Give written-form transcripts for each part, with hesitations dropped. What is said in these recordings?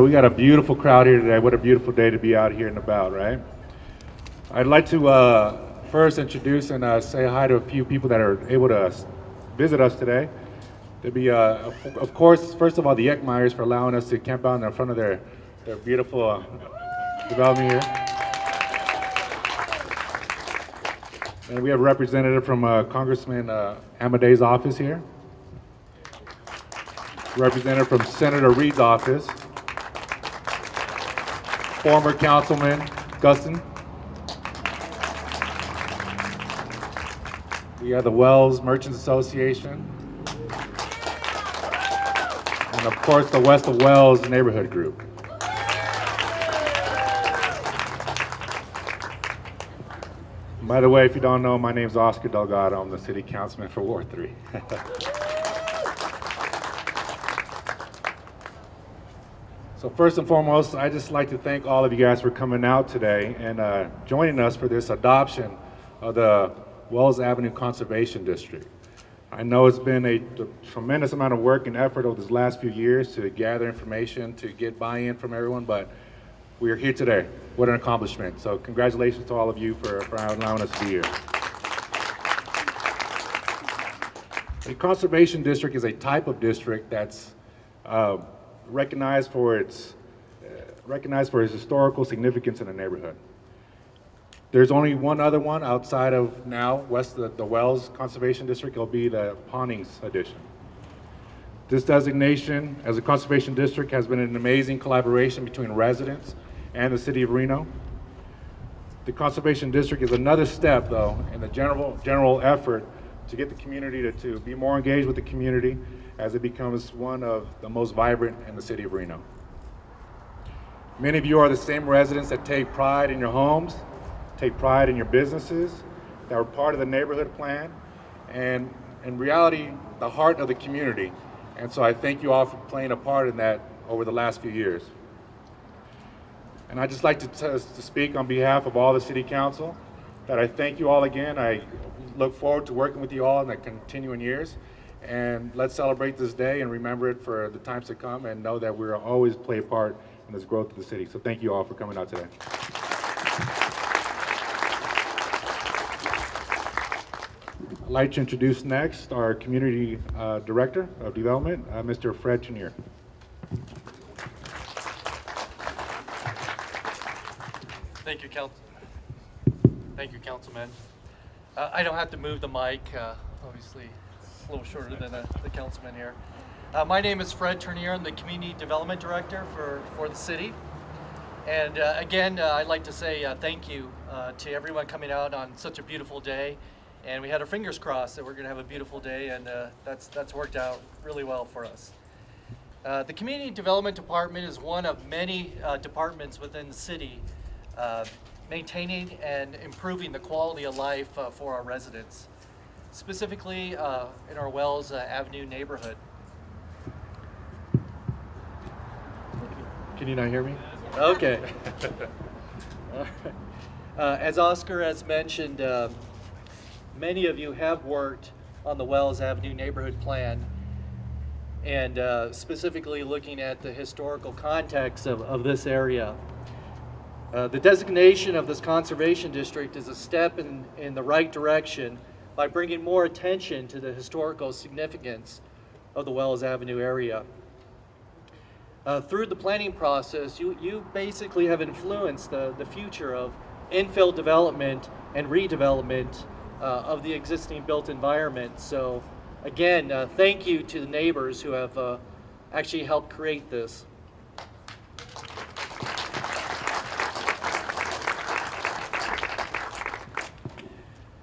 We got a beautiful crowd here today. What a beautiful day to be out here and about, right? I'd like to first introduce and say hi to a few people that are able to visit us today. There'd be, of course, first of all, the Eckmeyers for allowing us to camp out in front of their beautiful development here. And we have a representative from Congressman Amadei's office here. Representative from Senator Reed's office. Former Councilman Guston. We have the Wells Merchants Association. And of course, the West of Wells Neighborhood Group. By the way, if you don't know, my name's Oscar Delgado. I'm the City Councilman for Ward 3. So first and foremost, I'd just like to thank all of you guys for coming out today and joining us for this adoption of the Wells Avenue Conservation District. I know it's been a tremendous amount of work and effort over these last few years to gather information, to get buy-in from everyone, but we are here today. What an accomplishment. So congratulations to all of you for allowing us to be here. A conservation district is a type of district that's recognized for its historical significance in the neighborhood. There's only one other one outside of now west of the Wells Conservation District. It'll be the Pawnees addition. This designation as a conservation district has been an amazing collaboration between residents and the city of Reno. The conservation district is another step, though, in the general effort to get the community to be more engaged with the community as it becomes one of the most vibrant in the city of Reno. Many of you are the same residents that take pride in your homes, take pride in your businesses, that are part of the neighborhood plan, and in reality, the heart of the community. And so I thank you all for playing a part in that over the last few years. And I'd just like to speak on behalf of all the city council, that I thank you all again. I look forward to working with you all in the continuing years. And let's celebrate this day and remember it for the times to come, and know that we'll always play a part in this growth of the city. So thank you all for coming out today. I'd like to introduce next our Community Director of Development, Mr. Fred Turnier. Thank you, Councilman. I don't have to move the mic, obviously it's a little shorter than the councilman here. My name is Fred Turnier. I'm the Community Development Director for the city. And again, I'd like to say thank you to everyone coming out on such a beautiful day. And we had our fingers crossed that we're going to have a beautiful day, and that's worked out really well for us. The Community Development Department is one of many departments within the city maintaining and improving the quality of life for our residents, specifically in our Wells Avenue neighborhood. Can you not hear me? Okay. As Oscar has mentioned, many of you have worked on the Wells Avenue neighborhood plan, and specifically looking at the historical context of this area. The designation of this conservation district is a step in the right direction by bringing more attention to the historical significance of the Wells Avenue area. Through the planning process, you basically have influenced the future of infill development and redevelopment of the existing built environment. So again, thank you to the neighbors who have actually helped create this.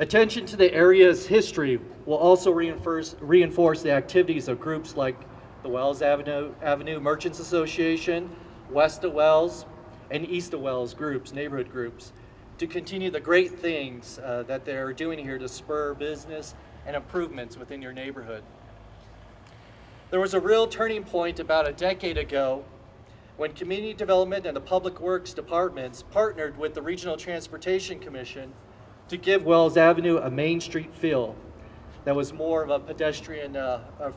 Attention to the area's history will also reinforce the activities of groups like the Wells Avenue Merchants Association, West of Wells, and East of Wells groups, neighborhood groups, to continue the great things that they're doing here to spur business and improvements within your neighborhood. There was a real turning point about a decade ago when Community Development and the Public Works departments partnered with the Regional Transportation Commission to give Wells Avenue a Main Street feel. that was more of a pedestrian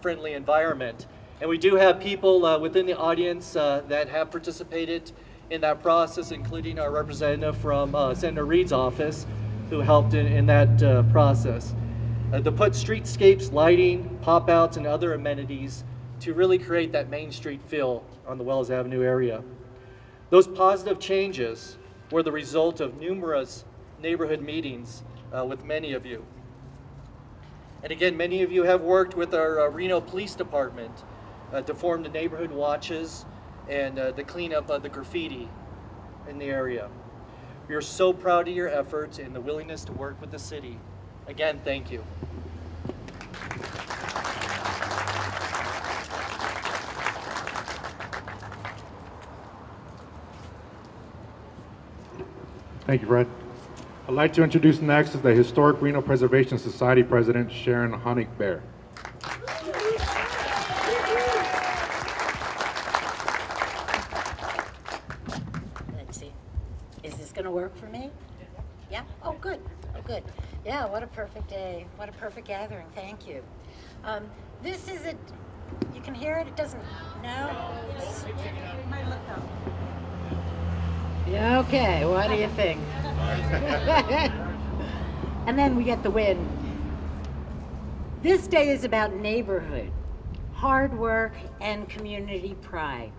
friendly environment. And we do have people within the audience that have participated in that process, including our representative from Senator Reed's office, who helped in that process. To put streetscapes, lighting, pop-outs, and other amenities to really create that Main Street feel on the Wells Avenue area. Those positive changes were the result of numerous neighborhood meetings with many of you. And again, many of you have worked with our Reno Police Department to form the neighborhood watches and the cleanup of the graffiti in the area. We are so proud of your efforts and the willingness to work with the city. Again, thank you. Thank you, Fred. I'd like to introduce next is the Historic Reno Preservation Society President, Sharon Honig-Bear. Let's see. Is this going to work for me? Yeah? Oh, good. Oh, good. Yeah, what a perfect day. What a perfect gathering. Thank you. This is you can hear it? It doesn't, no? Yeah, okay, what do you think? And then we get the win. This day is about neighborhood, hard work, and community pride.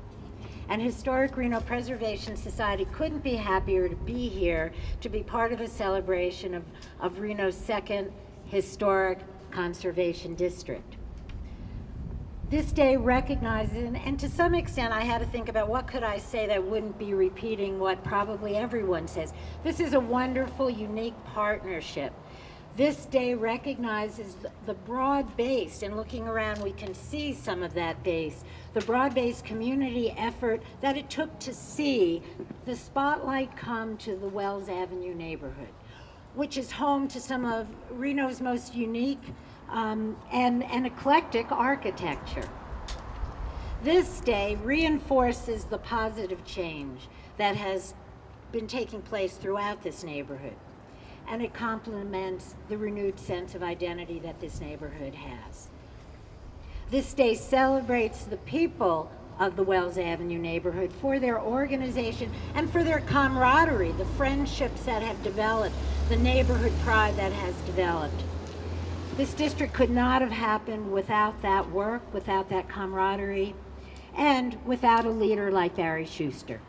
And Historic Reno Preservation Society couldn't be happier to be here to be part of a celebration of Reno's second historic conservation district. This day recognizes, and to some extent I had to think about what could I say that wouldn't be repeating what probably everyone says. This is a wonderful, unique partnership. This day recognizes the broad-based, and looking around we can see some of that base, the broad-based community effort that it took to see the spotlight come to the Wells Avenue neighborhood, which is home to some of Reno's most unique and eclectic architecture. This day reinforces the positive change that has been taking place throughout this neighborhood, and it complements the renewed sense of identity that this neighborhood has. This day celebrates the people of the Wells Avenue neighborhood for their organization and for their camaraderie, the friendships that have developed, the neighborhood pride that has developed. This district could not have happened without that work, without that camaraderie, and without a leader like Barrie Schuster.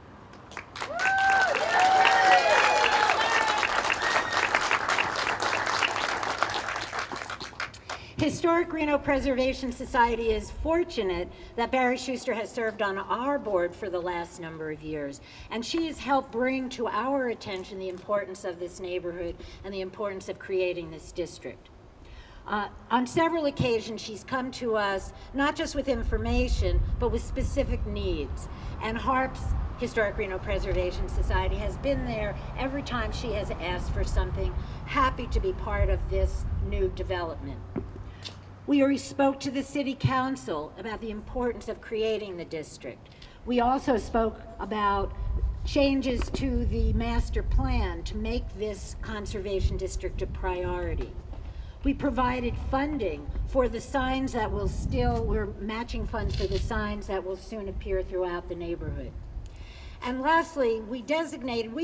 Historic Reno Preservation Society is fortunate that Barrie Schuster has served on our board for the last number of years, and she has helped bring to our attention the importance of this neighborhood and the importance of creating this district. On several occasions, she's come to us not just with information, but with specific needs. And HARP's Historic Reno Preservation Society has been there every time she has asked for something, happy to be part of this new development. We already spoke to the City Council about the importance of creating the district. We also spoke about changes to the master plan to make this conservation district a priority. We provided funding for the signs that we're matching funds for the signs that will soon appear throughout the neighborhood. And lastly, we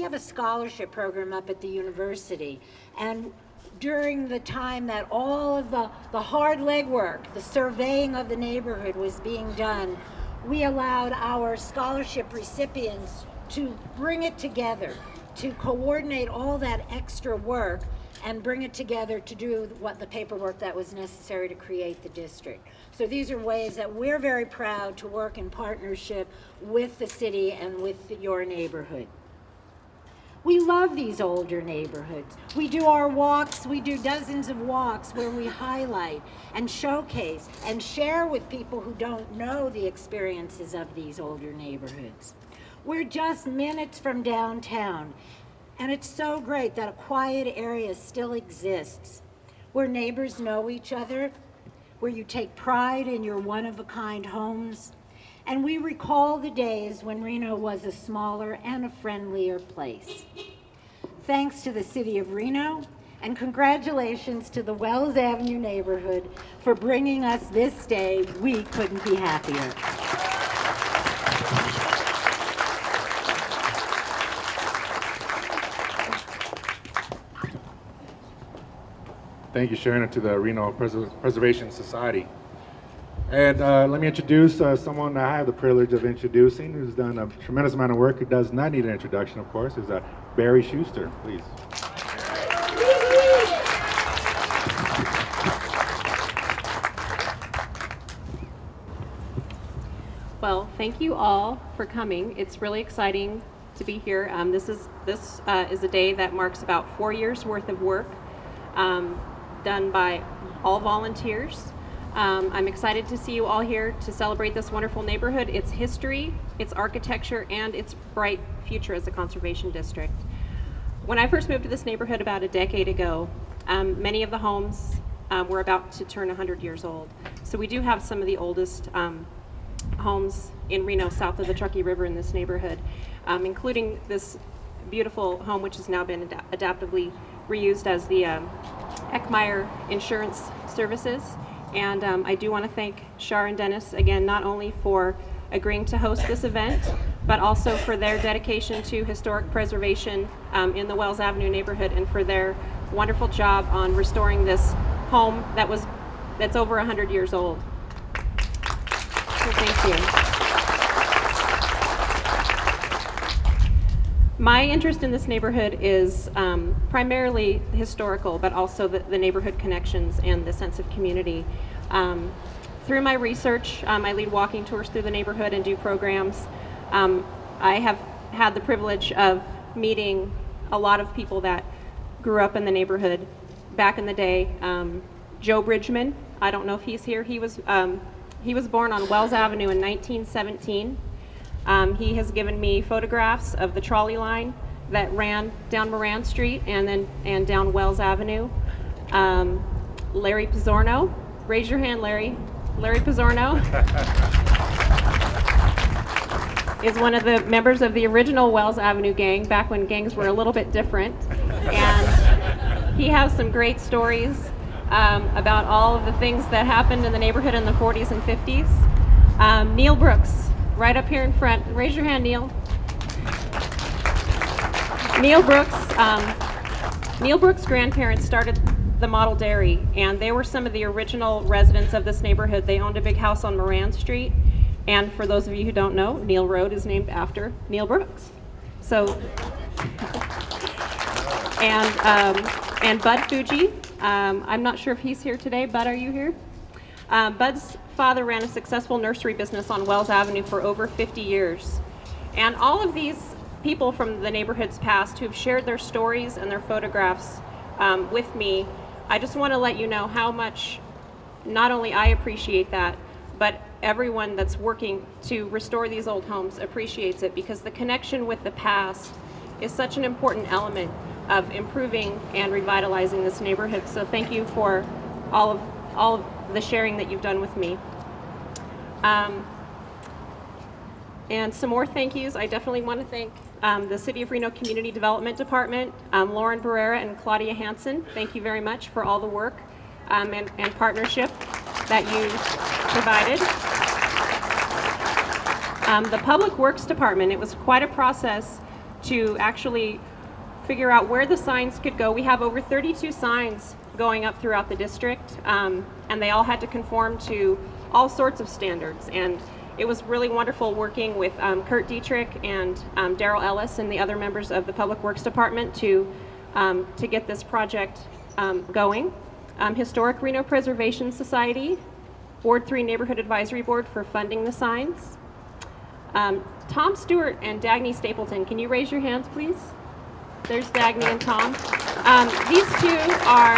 have a scholarship program up at the university, and during the time that all of the hard legwork, the surveying of the neighborhood was being done, we allowed our scholarship recipients to bring it together, to coordinate all that extra work and bring it together to do what the paperwork that was necessary to create the district. So these are ways that we're very proud to work in partnership with the city and with your neighborhood. We love these older neighborhoods. We do our walks, we do dozens of walks where we highlight and showcase and share with people who don't know the experiences of these older neighborhoods. We're just minutes from downtown, and it's so great that a quiet area still exists, where neighbors know each other, where you take pride in your one-of-a-kind homes, and we recall the days when Reno was a smaller and a friendlier place. Thanks to the City of Reno And congratulations to the Wells Avenue neighborhood for bringing us this day. We couldn't be happier. Thank you, Sharon, and to the Reno Preservation Society. And let me introduce someone I have the privilege of introducing, who's done a tremendous amount of work, who does not need an introduction, of course, is Barrie Schuster, please. Well, thank you all for coming. It's really exciting to be here. This is a day that marks about 4 years worth of work done by all volunteers. I'm excited to see you all here to celebrate this wonderful neighborhood, its history, its architecture, and its bright future as a conservation district. When I first moved to this neighborhood about a decade ago, many of the homes were about to turn 100 years old. So we do have some of the oldest homes in Reno south of the Truckee River in this neighborhood, including this beautiful home which has now been adaptively reused as the Eckmeyer Insurance Services. And I do want to thank Sharon Dennis again, not only for agreeing to host this event, but also for their dedication to historic preservation in the Wells Avenue neighborhood, and for their wonderful job on restoring this home that's over 100 years old. So thank you. My interest in this neighborhood is primarily historical, but also the neighborhood connections and the sense of community. Through my research, I lead walking tours through the neighborhood and do programs. I have had the privilege of meeting a lot of people that grew up in the neighborhood back in the day. Joe Bridgman, I don't know if he's here. He was born on Wells Avenue in 1917. He has given me photographs of the trolley line that ran down Moran Street and down Wells Avenue. Larry Pizzorno, raise your hand, Larry. Larry Pizzorno is one of the members of the original Wells Avenue gang, back when gangs were a little bit different. And he has some great stories about all of the things that happened in the neighborhood in the 40s and 50s. Neil Brooks, right up here in front. Raise your hand, Neil. Neil Brooks' grandparents started the Model Dairy, and they were some of the original residents of this neighborhood. They owned a big house on Moran Street, and for those of you who don't know, Neil Road is named after Neil Brooks. So, and Bud Fuji, I'm not sure if he's here today. Bud, are you here? Bud's father ran a successful nursery business on Wells Avenue for over 50 years. And all of these people from the neighborhood's past who've shared their stories and their photographs with me, I just want to let you know how much not only I appreciate that, but everyone that's working to restore these old homes appreciates it, because the connection with the past is such an important element of improving and revitalizing this neighborhood. So thank you for all of the sharing that you've done with me. And some more thank yous. I definitely want to thank the City of Reno Community Development Department, Lauren Barrera and Claudia Hansen. Thank you very much for all the work and partnership that you provided. The Public Works Department, it was quite a process to actually figure out where the signs could go. We have over 32 signs going up throughout the district, and they all had to conform to all sorts of standards. And it was really wonderful working with Kurt Dietrich and Daryl Ellis and the other members of the Public Works Department to get this project going. Historic Reno Preservation Society, Ward 3 Neighborhood Advisory Board for funding the signs. Tom Stewart and Dagny Stapleton, can you raise your hands, please? There's Dagny and Tom. These two are,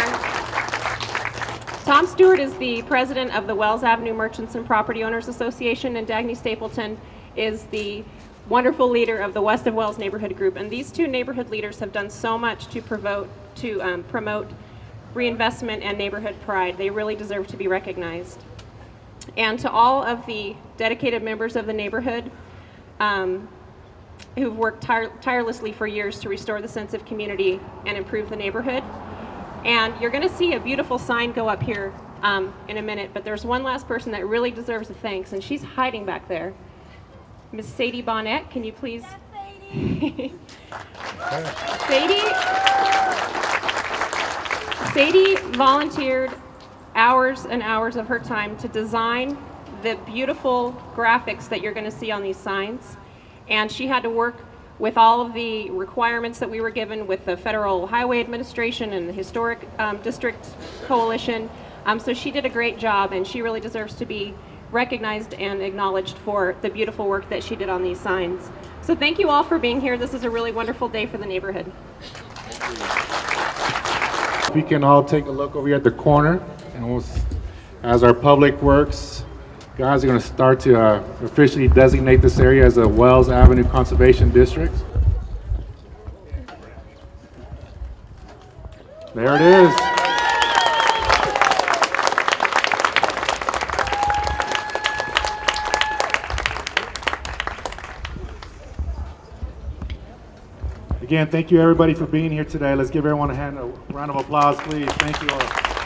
Tom Stewart is the president of the Wells Avenue Merchants and Property Owners Association, and Dagny Stapleton is the wonderful leader of the West of Wells Neighborhood Group. And these two neighborhood leaders have done so much to promote reinvestment and neighborhood pride. They really deserve to be recognized. And to all of the dedicated members of the neighborhood who've worked tirelessly for years to restore the sense of community and improve the neighborhood. And you're going to see a beautiful sign go up here in a minute, but there's one last person that really deserves a thanks, and she's hiding back there. Miss Sadie Bonnet, can you please? Sadie volunteered hours and hours of her time to design the beautiful graphics that you're going to see on these signs. And she had to work with all of the requirements that we were given with the Federal Highway Administration and the Historic District Coalition. So she did a great job, and she really deserves to be recognized and acknowledged for the beautiful work that she did on these signs. So thank you all for being here. This is a really wonderful day for the neighborhood. If we can all take a look over here at the corner, and as our public works guys are going to start to officially designate this area as a Wells Avenue Conservation District. There it is. Again, thank you everybody for being here today. Let's give everyone a round of applause, please. Thank you all.